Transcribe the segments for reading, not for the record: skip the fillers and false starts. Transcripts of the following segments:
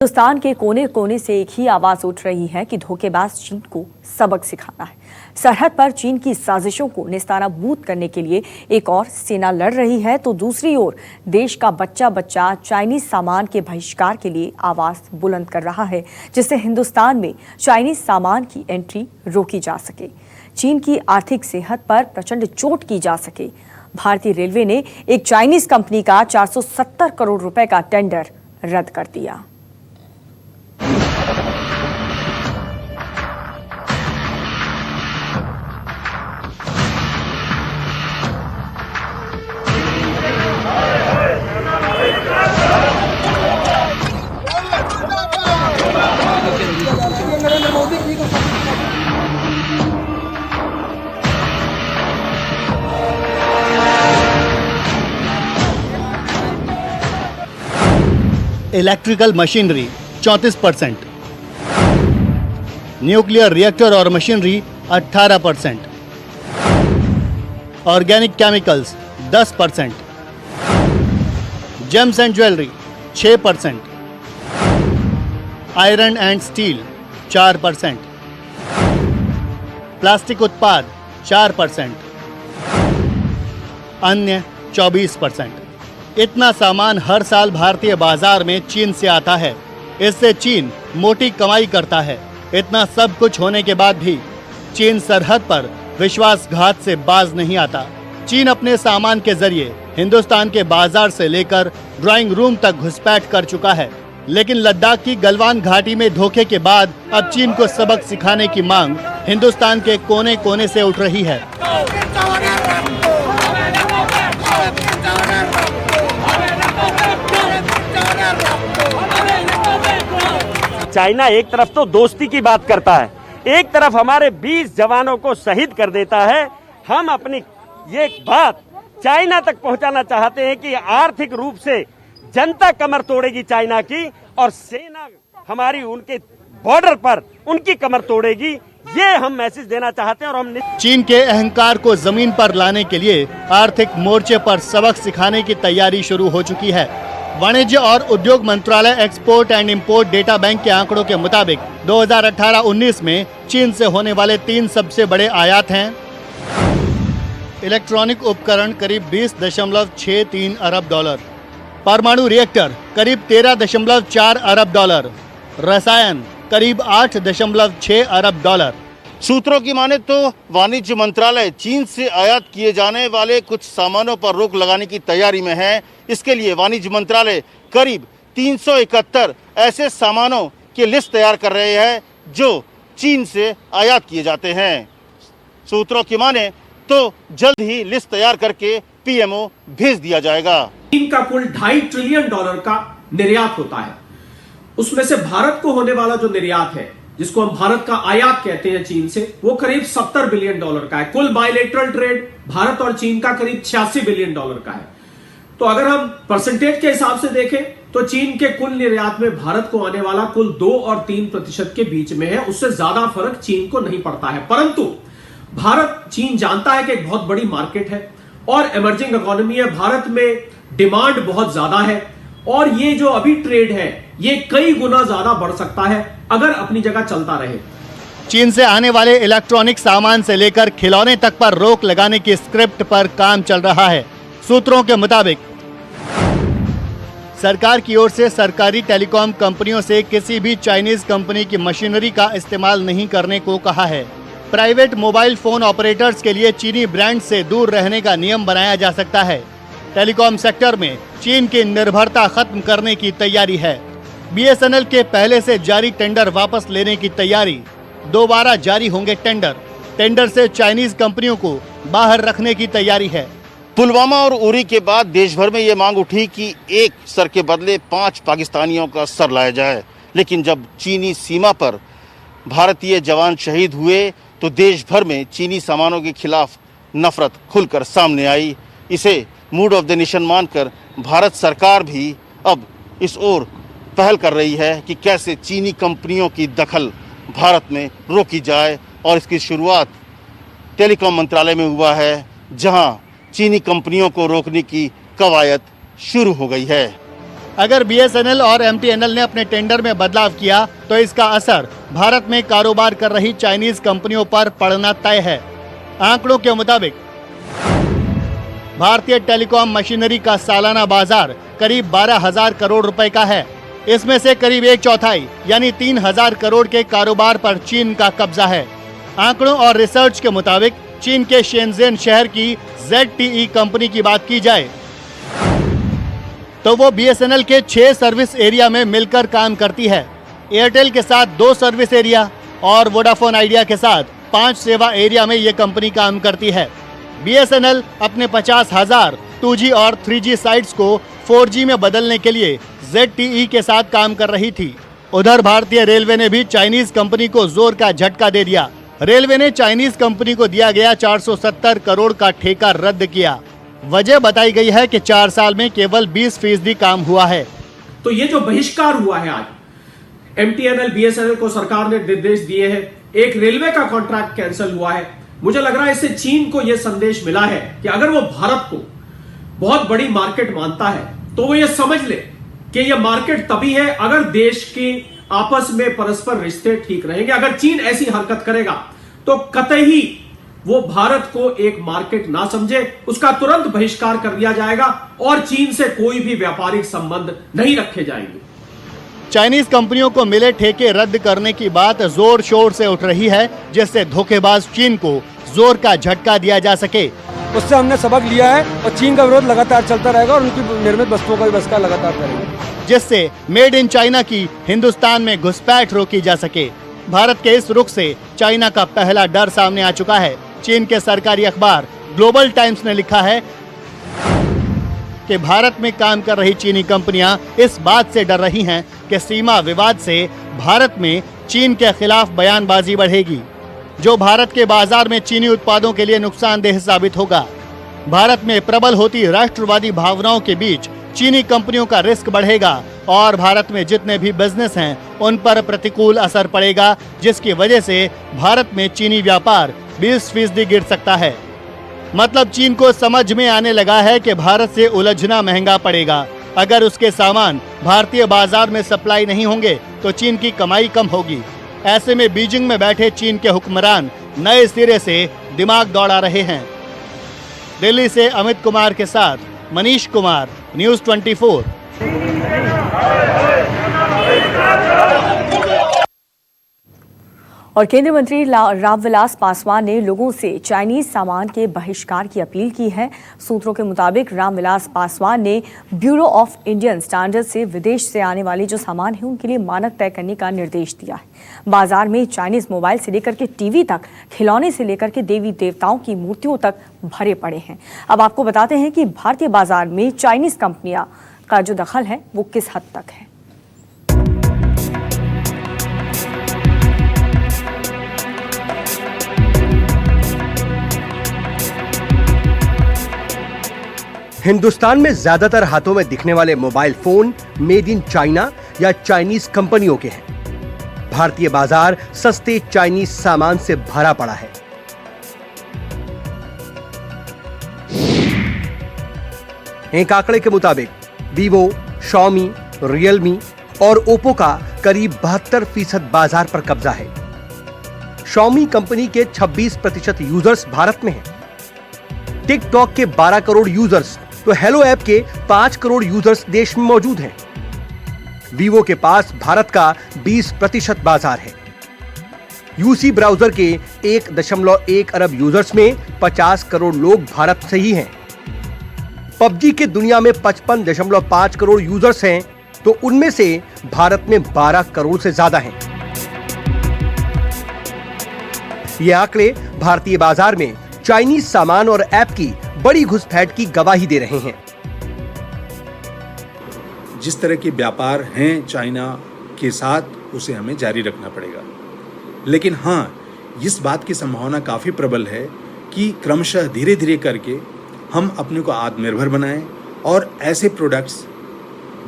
हिंदुस्तान के कोने कोने से एक ही आवाज उठ रही है कि धोखेबाज चीन को सबक सिखाना है। सरहद पर चीन की साजिशों को नेस्तनाबूद करने के लिए एक और सेना लड़ रही है, तो दूसरी ओर देश का बच्चा बच्चा चाइनीज सामान के बहिष्कार के लिए आवाज बुलंद कर रहा है, जिससे हिंदुस्तान में चाइनीज सामान की एंट्री रोकी जा सके, चीन की आर्थिक सेहत पर प्रचंड चोट की जा सके। भारतीय रेलवे ने एक चाइनीज कंपनी का 470 करोड़ रुपए का टेंडर रद्द कर दिया। नरेंद्र मोदी जी को इलेक्ट्रिकल मशीनरी 34%, न्यूक्लियर रिएक्टर और machinery 18%, organic chemicals 10%, James and jewellery 6%, iron and steel 4%, plastic उत्पाद 4%, अन्य 24%। इतना सामान हर साल भारतीय बाजार में चीन से आता है। इससे चीन मोटी कमाई करता है। इतना सब कुछ होने के बाद भी चीन सरहद पर विश्वासघात से बाज नहीं आता। चीन अपने सामान के जरिए हिंदुस्तान के बाजार से लेकर ड्राइंग रूम तक घुसपैठ कर चुका है, लेकिन लद्दाख की गलवान घाटी में धोखे के बाद अब चीन को सबक सिखाने की मांग हिंदुस्तान के कोने कोने से उठ रही है। चाइना एक तरफ तो दोस्ती की बात करता है, एक तरफ हमारे 20 जवानों को शहीद कर देता है। हम अपनी ये बात चाइना तक पहुंचाना चाहते हैं कि आर्थिक रूप से जनता कमर तोड़ेगी चाइना की, और सेना हमारी उनके बॉर्डर पर उनकी कमर तोड़ेगी। ये हम मैसेज देना चाहते हैं। और हम चीन के अहंकार को जमीन पर लाने के लिए आर्थिक मोर्चे पर सबक सिखाने की तैयारी शुरू हो चुकी है। वाणिज्य और उद्योग मंत्रालय export and import data bank के आंकड़ों के मुताबिक 2018-19 में चीन से होने वाले 3 सबसे बड़े आयात हैं। इलेक्ट्रॉनिक उपकरण करीब 20.63 अरब डॉलर, परमाणु रिएक्टर करीब 13.4 अरब डॉलर, रसायन करीब 8.6 अरब डॉलर। सूत्रों की माने तो वाणिज्य मंत्रालय चीन से आयात किए जाने वाले कुछ सामानों पर रोक लगाने की तैयारी में है। इसके लिए वाणिज्य मंत्रालय करीब 371 ऐसे सामानों की लिस्ट तैयार कर रहे हैं जो चीन से आयात किए जाते हैं। सूत्रों की माने तो जल्द ही लिस्ट तैयार करके पीएमओ भेज दिया जाएगा। चीन का कुल $2.5 ट्रिलियन का निर्यात होता है। उसमें से भारत को होने वाला जो निर्यात है, जिसको हम भारत का आयात कहते हैं चीन से, वो करीब $70 बिलियन का है। कुल बायलैटरल ट्रेड भारत और चीन का करीब $86 बिलियन का है। तो अगर हम परसेंटेज के हिसाब से देखें तो चीन के कुल निर्यात में भारत को आने वाला कुल 2 और 3% के बीच में है। उससे ज्यादा फर्क चीन को नहीं पड़ता है। परंतु चीन जानता है कि एक बहुत बड़ी मार्केट है और इमर्जिंग इकोनॉमी है। भारत में डिमांड बहुत ज्यादा है और ये जो अभी ट्रेड है ये कई गुना ज्यादा बढ़ सकता है अगर अपनी जगह चलता रहे। चीन से आने वाले इलेक्ट्रॉनिक सामान से लेकर खिलौने तक पर रोक लगाने की स्क्रिप्ट पर काम चल रहा है। सूत्रों के मुताबिक सरकार की ओर से सरकारी टेलीकॉम कंपनियों से किसी भी चाइनीज कंपनी की मशीनरी का इस्तेमाल नहीं करने को कहा है। प्राइवेट मोबाइल फोन ऑपरेटर्स के लिए चीनी ब्रांड से दूर रहने का नियम बनाया जा सकता है। टेलीकॉम सेक्टर में चीन की निर्भरता खत्म करने की तैयारी है। बीएसएनएल के पहले से जारी टेंडर वापस लेने की तैयारी। दोबारा जारी होंगे टेंडर से चाइनीज कंपनियों को बाहर रखने की तैयारी है। पुलवामा और उरी के बाद देश भर में ये मांग उठी कि एक सर के बदले 5 पाकिस्तानियों का सर लाया जाए, लेकिन जब चीनी सीमा पर भारतीय जवान शहीद हुए तो देश भर में चीनी सामानों के खिलाफ नफरत खुलकर सामने आई। इसे मूड ऑफ द नेशन मानकर भारत सरकार भी अब इस ओर पहल कर रही है कि कैसे चीनी कंपनियों की दखल भारत में रोकी जाए, और इसकी शुरुआत टेलीकॉम मंत्रालय में हुआ है, जहां चीनी कंपनियों को रोकने की कवायद शुरू हो गई है। अगर BSNL और MTNL ने अपने टेंडर में बदलाव किया तो इसका असर भारत में कारोबार कर रही चाइनीज कंपनियों पर पड़ना तय है। आंकड़ों के मुताबिक भारतीय टेलीकॉम मशीनरी का सालाना बाजार करीब 12,000 करोड़ रुपए का है। इसमें से करीब 1/4 यानी 3,000 करोड़ के कारोबार पर चीन का कब्जा है। आंकड़ों और रिसर्च के मुताबिक चीन के शेनज़ेन शहर की ZTE कंपनी की बात की जाए तो वो BSNL के 6 सर्विस एरिया में मिलकर काम करती है। एयरटेल के साथ 2 सर्विस एरिया और वोडाफोन आइडिया के साथ 5 सेवा एरिया में ये कंपनी काम करती है। BSNL अपने 50,000 2G और 3G साइट्स को 4G में बदलने के लिए ZTE के साथ काम कर रही थी। उधर भारतीय रेलवे ने भी चाइनीज कंपनी को जोर का झटका दे दिया। रेलवे ने चाइनीज कंपनी को दिया गया 470 करोड़ का ठेका रद्द किया। वजह बताई गई है कि 4 साल में केवल 20% काम हुआ है। तो ये जो बहिष्कार हुआ है आज, MTNL BSNL को सरकार ने निर्देश दिए हैं, एक रेलवे का कॉन्ट्रैक्ट कैंसिल हुआ है। मुझे लग रहा है इससे चीन को यह संदेश मिला है कि अगर वो भारत को बहुत बड़ी मार्केट मानता है तो वो ये समझ ले कि यह मार्केट तभी है अगर देश के आपस में परस्पर रिश्ते ठीक रहेंगे। अगर चीन ऐसी हरकत करेगा तो कतई वो भारत को एक मार्केट ना समझे, उसका तुरंत बहिष्कार कर दिया जाएगा और चीन से कोई भी व्यापारिक संबंध नहीं रखे जाएंगे। चाइनीज कंपनियों को मिले ठेके रद्द करने की बात जोर शोर से उठ रही है, जिससे धोखेबाज चीन को जोर का झटका दिया जा सके। उससे हमने सबक लिया है और चीन का विरोध लगातार चलता रहेगा और उनकी निर्मित वस्तुओं का भी बहिष्कार लगातार करेगा, जिससे मेड इन चाइना की हिंदुस्तान में घुसपैठ रोकी जा सके। भारत के इस रुख से चाइना का पहला डर सामने आ चुका है। चीन के सरकारी अखबार ग्लोबल टाइम्स ने लिखा है कि भारत में काम कर रही चीनी कंपनियां इस बात से डर रही हैं कि सीमा विवाद से भारत में चीन के खिलाफ बयानबाजी बढ़ेगी, जो भारत के बाजार में चीनी उत्पादों के लिए नुकसानदेह साबित होगा। भारत में प्रबल होती राष्ट्रवादी भावनाओं के बीच चीनी कंपनियों का रिस्क बढ़ेगा और भारत में जितने भी बिजनेस हैं उन पर प्रतिकूल असर पड़ेगा, जिसकी वजह से भारत में चीनी व्यापार 20% गिर सकता है। मतलब चीन को समझ में आने लगा है कि भारत से उलझना महंगा पड़ेगा। अगर उसके सामान भारतीय बाजार में सप्लाई नहीं होंगे तो चीन की कमाई कम होगी। ऐसे में बीजिंग में बैठे चीन के हुक्मरान नए सिरे से दिमाग दौड़ा रहे हैं। दिल्ली से अमित कुमार के साथ मनीष कुमार, न्यूज़ 24। और केंद्रीय मंत्री रामविलास पासवान ने लोगों से चाइनीज सामान के बहिष्कार की अपील की है। सूत्रों के मुताबिक रामविलास पासवान ने ब्यूरो ऑफ इंडियन स्टैंडर्ड से विदेश से आने वाले जो सामान है उनके लिए मानक तय करने का निर्देश दिया है। बाजार में चाइनीज मोबाइल से लेकर के टीवी तक, खिलौने से लेकर के देवी देवताओं की मूर्तियों तक भरे पड़े हैं। अब आपको बताते हैं कि भारतीय बाजार में चाइनीज कंपनियां का जो दखल है वो किस हद तक है। हिंदुस्तान में ज्यादातर हाथों में दिखने वाले mobile phone made in China या चाइनीज कंपनियों के हैं। भारतीय बाजार सस्ते चाइनीज सामान से भरा पड़ा है। एक आंकड़े के मुताबिक वीवो, शॉमी, रियलमी और ओप्पो का करीब 72% बाजार पर कब्जा है। शॉमी कंपनी के 26% यूजर्स भारत में हैं। टिकटॉक के 12 करोड़ यूजर्स तो हेलो ऐप के 5 करोड़ यूजर्स देश में मौजूद हैं। वीवो के पास भारत का 20% बाजार है। यूसी ब्राउजर के 1.1 अरब यूजर्स में 50 करोड़ लोग भारत से ही हैं। पबजी के दुनिया में 55.5 करोड़ यूजर्स हैं, तो उनमें से भारत में 12 करोड़ से ज्यादा हैं। ये आंकड़े भारतीय बाजार में चाइनीज सामान और ऐप की बड़ी घुसपैठ की गवाही दे रहे हैं। जिस तरह के व्यापार हैं चाइना के साथ, उसे हमें जारी रखना पड़ेगा। लेकिन हाँ, इस बात की संभावना काफ़ी प्रबल है कि क्रमशः धीरे धीरे करके हम अपने को आत्मनिर्भर बनाएं और ऐसे प्रोडक्ट्स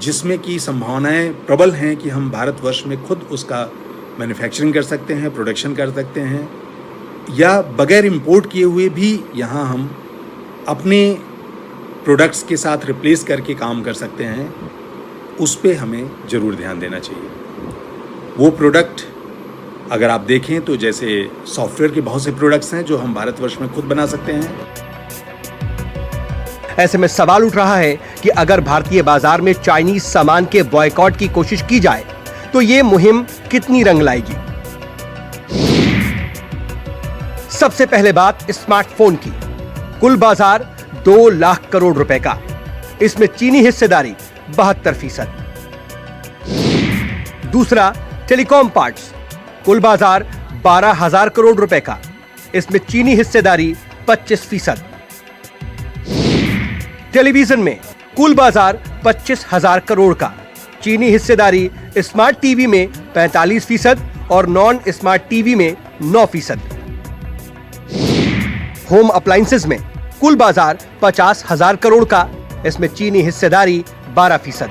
जिसमें की संभावनाएं प्रबल हैं कि हम भारतवर्ष में खुद उसका मैन्युफैक्चरिंग कर सकते हैं, प्रोडक्शन कर सकते हैं, या बगैर इंपोर्ट किए हुए भी यहाँ हम अपने प्रोडक्ट्स के साथ रिप्लेस करके काम कर सकते हैं। उस पे हमें ज़रूर ध्यान देना चाहिए। वो प्रोडक्ट अगर आप देखें तो जैसे सॉफ्टवेयर के बहुत से प्रोडक्ट्स हैं जो हम भारतवर्ष में खुद बना सकते हैं। ऐसे में सवाल उठ रहा है कि अगर भारतीय बाजार में चाइनीज सामान के बॉयकॉट की कोशिश की जाए तो ये मुहिम कितनी रंग लाएगी। सबसे पहले बात स्मार्टफोन की। कुल बाजार 2 लाख करोड़ रुपए का, इसमें चीनी हिस्सेदारी 72%। दूसरा टेलीकॉम पार्ट्स, कुल बाजार 12,000 करोड़ रुपए का, इसमें चीनी हिस्सेदारी 25%। टेलीविजन में कुल बाजार 25,000 करोड़ का, चीनी हिस्सेदारी स्मार्ट टीवी में 45% और नॉन स्मार्ट टीवी में 9%। होम अप्लायंसेस में कुल बाजार 50,000 करोड़ का, इसमें चीनी हिस्सेदारी 12%।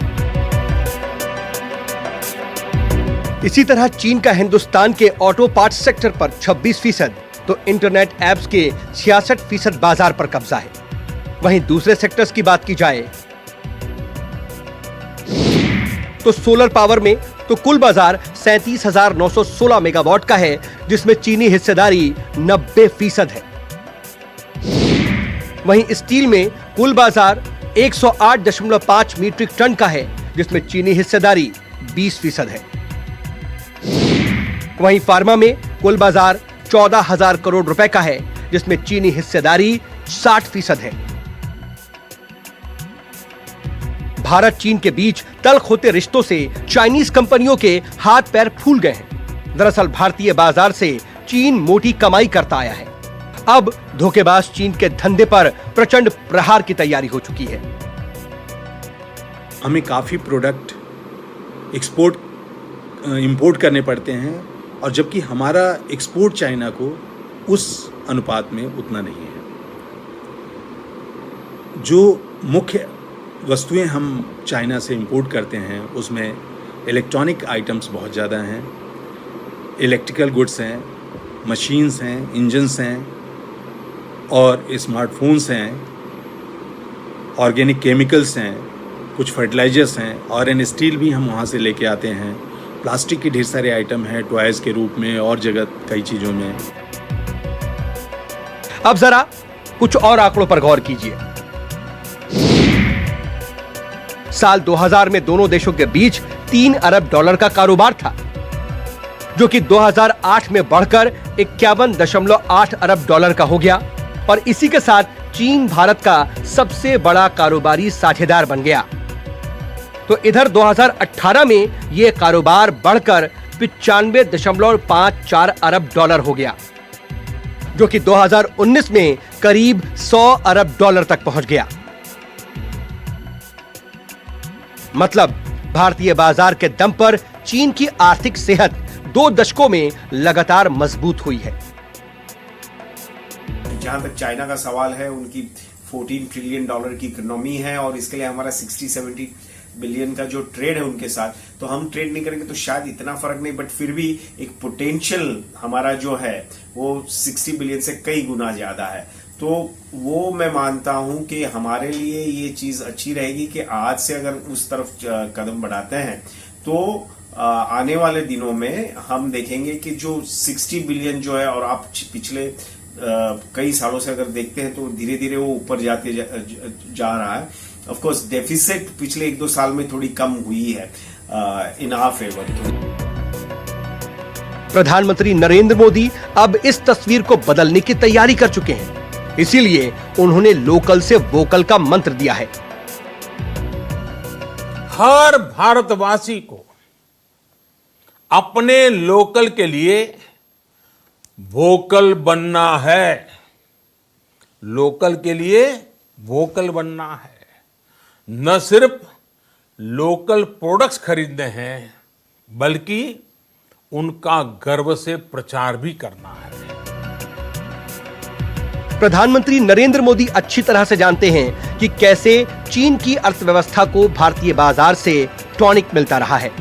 इसी तरह चीन का हिंदुस्तान के ऑटो पार्ट्स सेक्टर पर 26%, तो इंटरनेट एप्स के 66% बाजार पर कब्जा है। वहीं दूसरे सेक्टर्स की बात की जाए तो सोलर पावर में तो कुल बाजार 37,916 मेगावाट का है, जिसमें चीनी हिस्सेदारी 90% है। वहीं स्टील में कुल बाजार 108.5 मीट्रिक टन का है, जिसमें चीनी हिस्सेदारी 20% है। वहीं फार्मा में कुल बाजार 14,000 करोड़ रुपए का है, जिसमें चीनी हिस्सेदारी 60% है। भारत चीन के बीच तल्ख होते रिश्तों से चाइनीज कंपनियों के हाथ पैर फूल गए हैं। दरअसल भारतीय बाजार से चीन मोटी कमाई करता आया है। अब धोखेबाज चीन के धंधे पर प्रचंड प्रहार की तैयारी हो चुकी है। हमें काफ़ी प्रोडक्ट इंपोर्ट करने पड़ते हैं, और जबकि हमारा एक्सपोर्ट चाइना को उस अनुपात में उतना नहीं है। जो मुख्य वस्तुएं हम चाइना से इंपोर्ट करते हैं उसमें इलेक्ट्रॉनिक आइटम्स बहुत ज़्यादा हैं, इलेक्ट्रिकल गुड्स हैं, मशीन्स हैं, इंजन्स हैं और स्मार्टफोन्स हैं, ऑर्गेनिक केमिकल्स हैं, कुछ फर्टिलाइजर्स हैं, आयरन स्टील भी हम वहाँ से लेके आते हैं। प्लास्टिक के ढेर सारे आइटम हैं टॉयज़ के रूप में और जगह कई चीज़ों में। अब जरा कुछ और आंकड़ों पर गौर कीजिए। साल 2000 में दोनों देशों के बीच 3 अरब डॉलर का कारोबार था, जो कि 2008 में बढ़कर 51.8 अरब डॉलर का हो गया और इसी के साथ चीन भारत का सबसे बड़ा कारोबारी साझेदार बन गया। तो इधर 2018 में यह कारोबार बढ़कर 95.54 अरब डॉलर हो गया, जो कि 2019 में करीब 100 अरब डॉलर तक पहुंच गया। मतलब भारतीय बाजार के दम पर चीन की आर्थिक सेहत 2 दशकों में लगातार मजबूत हुई है। जहां तक चाइना का सवाल है, उनकी 14 ट्रिलियन डॉलर की इकोनॉमी है और इसके लिए हमारा 60-70 बिलियन का जो ट्रेड है उनके साथ, तो हम ट्रेड नहीं करेंगे तो शायद इतना फर्क नहीं, बट फिर भी एक पोटेंशियल हमारा जो है वो 60 बिलियन से कई गुना ज्यादा है। तो वो मैं मानता हूं कि हमारे लिए ये चीज अच्छी रहेगी कि आज से अगर उस तरफ कदम बढ़ाते हैं तो आने वाले दिनों में हम देखेंगे कि जो 60 बिलियन जो है, और आप पिछले कई सालों से अगर देखते हैं तो धीरे धीरे वो ऊपर जाते जा रहा है। ऑफ कोर्स डेफिसिट पिछले 1-2 साल में थोड़ी कम हुई है इन आवर फेवर। प्रधानमंत्री नरेंद्र मोदी अब इस तस्वीर को बदलने की तैयारी कर चुके हैं, इसीलिए उन्होंने लोकल से वोकल का मंत्र दिया है। हर भारतवासी को अपने लोकल के लिए वोकल बनना है। लोकल के लिए वोकल बनना है, न सिर्फ लोकल प्रोडक्ट्स खरीदने हैं बल्कि उनका गर्व से प्रचार भी करना है। प्रधानमंत्री नरेंद्र मोदी अच्छी तरह से जानते हैं कि कैसे चीन की अर्थव्यवस्था को भारतीय बाजार से टॉनिक मिलता रहा है।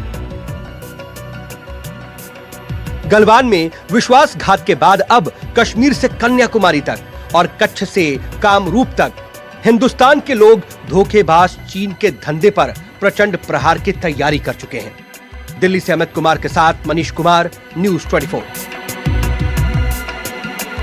गलवान में विश्वासघात के बाद अब कश्मीर से कन्याकुमारी तक और कच्छ से कामरूप तक हिंदुस्तान के लोग धोखेबाज चीन के धंधे पर प्रचंड प्रहार की तैयारी कर चुके हैं। दिल्ली से अमित कुमार के साथ मनीष कुमार, न्यूज़ 24।